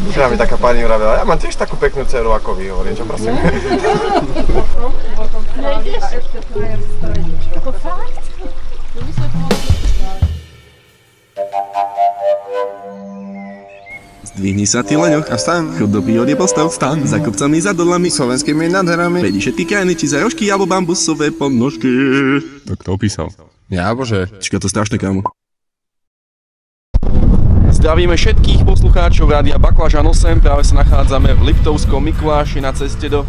Včera mi taká pani uravila, ja mám tiež takú peknú dceru ako vy, hovorím, čo prosím. Zdvihni sa ty Leňoch a vstaň, chod do prírody postav, vstaň, za kopcami, za dolami, slovenskými nádherami, vedí všetky krajiny, či za rožky alebo bambusové podnožky. To kto opísal? Ja, bože. Čiže to strašné, kámo. Zdravíme všetkých poslucháčov Rádia Baklážan 8, práve sa nachádzame v Liptovskom Mikuláši na ceste do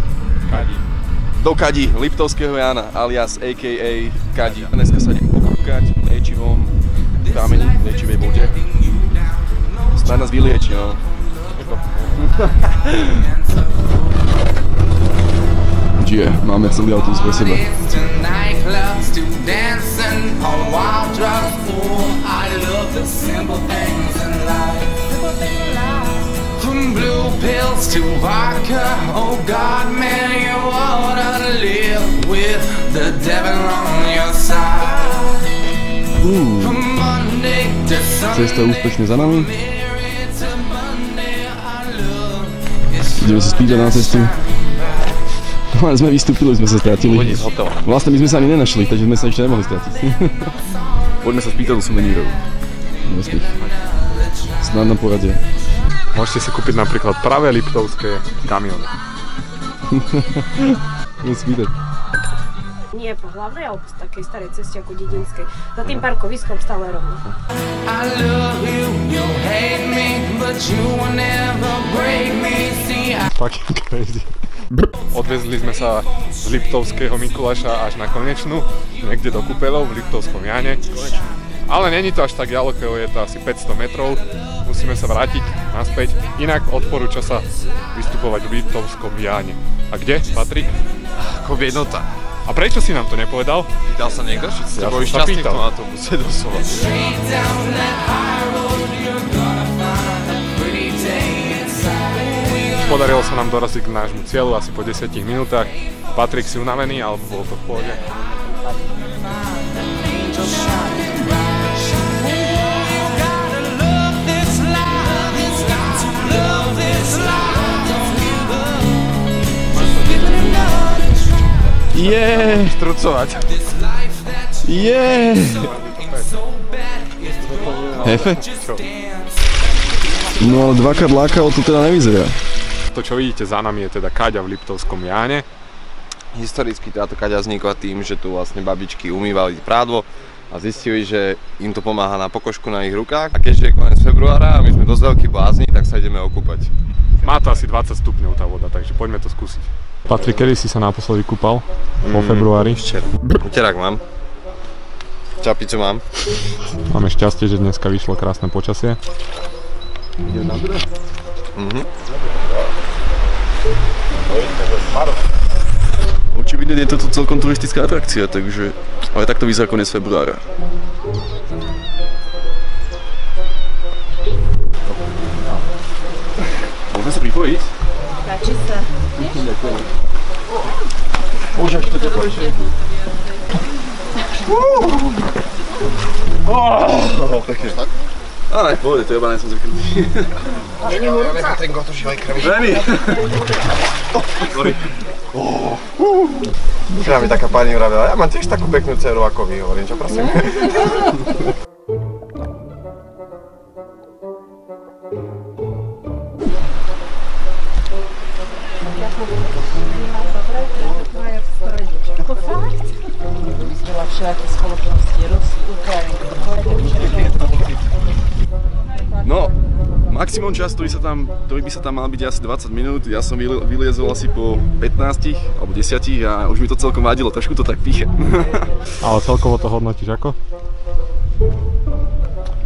Kadi, Liptovského Jána, alias a.k.a. Kadi. Dneska sa idem pokúkať v liečivom pramení, v liečivej vode. Snáď nás vylieči, no. Čiže máme celý autobus pre seba. Blue pills to vodka, oh God, man, you oughta live with the devil on your side. Cesta úspešne za nami. Ideme sa spýtať na cestu. Ale sme vystúpili, sme sa stratili. Vlastne my sme sa ani nenašli, takže sme sa ešte nemohli stratiť. Poďme sa spýtať do suvenírov. Snáď nám poradia. Môžete si kúpiť napríklad pravé liptovské kamiony. Idem spýtať. Nie po hlavnej, alebo z takej starej ceste ako dedinskej. Za tým parkoviskom stále rovno. Fucking crazy. Odvezli sme sa z Liptovského Mikuláša až na Konečnú, niekde do Kúpeľov v Liptovskom Jáne. Ale není to až tak ďaleko, je to asi 500 metrov. Musíme sa vrátiť naspäť. Inak odporúča sa vystupovať v Liptovskom Jáne. A kde, Patrik? Ako jednota. A prečo si nám to nepovedal? Pýtal sa niekto, či ste Ja boli som sa šťastní v pýtal. tom autobuse doslova. Podarilo sa nám doraziť k nášmu cieľu asi po 10 minútach. Patrik si unavený, alebo bolo to v pohode? Štrucovať. Hefe? No ale dvakrát lákavo to teda nevyzerá. To, čo vidíte za nami, je teda Kaďa v Liptovskom Jáne. Historicky táto kaďa vznikla tým, že tu vlastne babičky umývali prádlo a zistili, že im to pomáha na pokožku na ich rukách. A keďže je koniec februára a my sme dosť veľkí blázni, tak sa ideme okúpať. Má to asi 20 stupňov tá voda, takže poďme to skúsiť. Patrik, kedy si sa naposledy kúpal? Po februári? Včera. Uterák mám. Čapicu mám. Máme šťastie, že dneska vyšlo krásne počasie. Očividne je toto celkom turistická atrakcia, takže... Ale takto vyzerá koniec februára. Môžeme sa pripojiť? Páči sa. Ďakujem. Už až to teplejšie. Pekne. Ale pohode, to jeba, som zvyknutý. Není horúca? Ten goto živej krvi. Remi! Sorry. Včera mi taká pani uravila, ja mám tiež takú peknú dceru ako vy, hovorím, čo prosím. No, maximum čas, ktorý by sa tam mal byť asi 20 minút. Ja som vyliezol asi po 15 alebo 10 a už mi to celkom vadilo, trošku to tak píche. Ale celkovo to hodnotíš ako?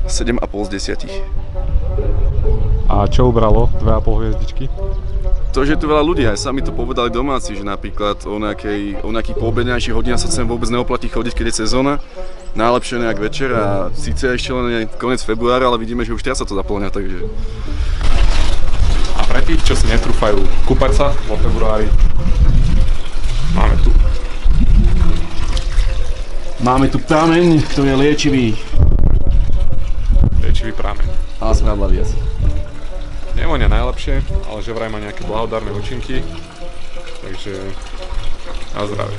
7,5 z 10. A čo ubralo 2,5 hviezdičky? To, že je tu veľa ľudí, aj sami to povedali domáci, že napríklad o nejakých poobednejších hodinách sa sem vôbec neoplatí chodiť, keď je sezóna. Najlepšie nejak večer a síce ešte len koniec februára, ale vidíme, že už teraz sa to zaplňa, takže... A pre tých, čo si netrúfajú kúpať sa vo februári, Máme tu prameň, ktorý je liečivý. liečivý prameň. A smradlavý asi. nevonia najlepšie, ale že vraj má nejaké blahodárne účinky. Takže na zdravie.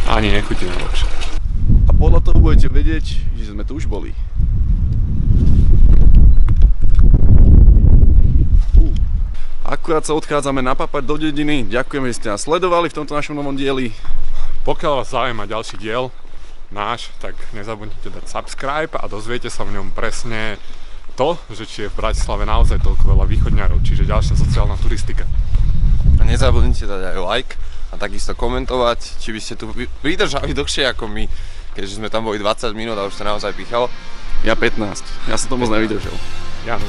Ani nechutí najlepšie. A podľa toho budete vedieť, že sme tu už boli. Akurát sa odchádzame napapať do dediny. Ďakujeme, že ste nás sledovali v tomto našom novom dieli. Pokiaľ vás zaujíma ďalší diel náš, tak nezabudnite dať subscribe a dozviete sa v ňom presne to, že či je v Bratislave naozaj toľko veľa východňarov, čiže ďalšia sociálna turistika. A nezabudnite dať aj like a takisto komentovať, či by ste tu vydržali dlhšie ako my, keďže sme tam boli 20 minút a už to naozaj pichalo. Ja 15. Ja som to moc nevydržal. Ja 0.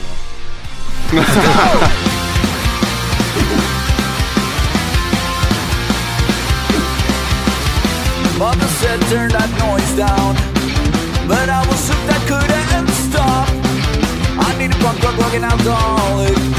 Mother said turn that noise down, but I was hooked, I couldn't stop. I need a punk rock, rock, and alcoholic.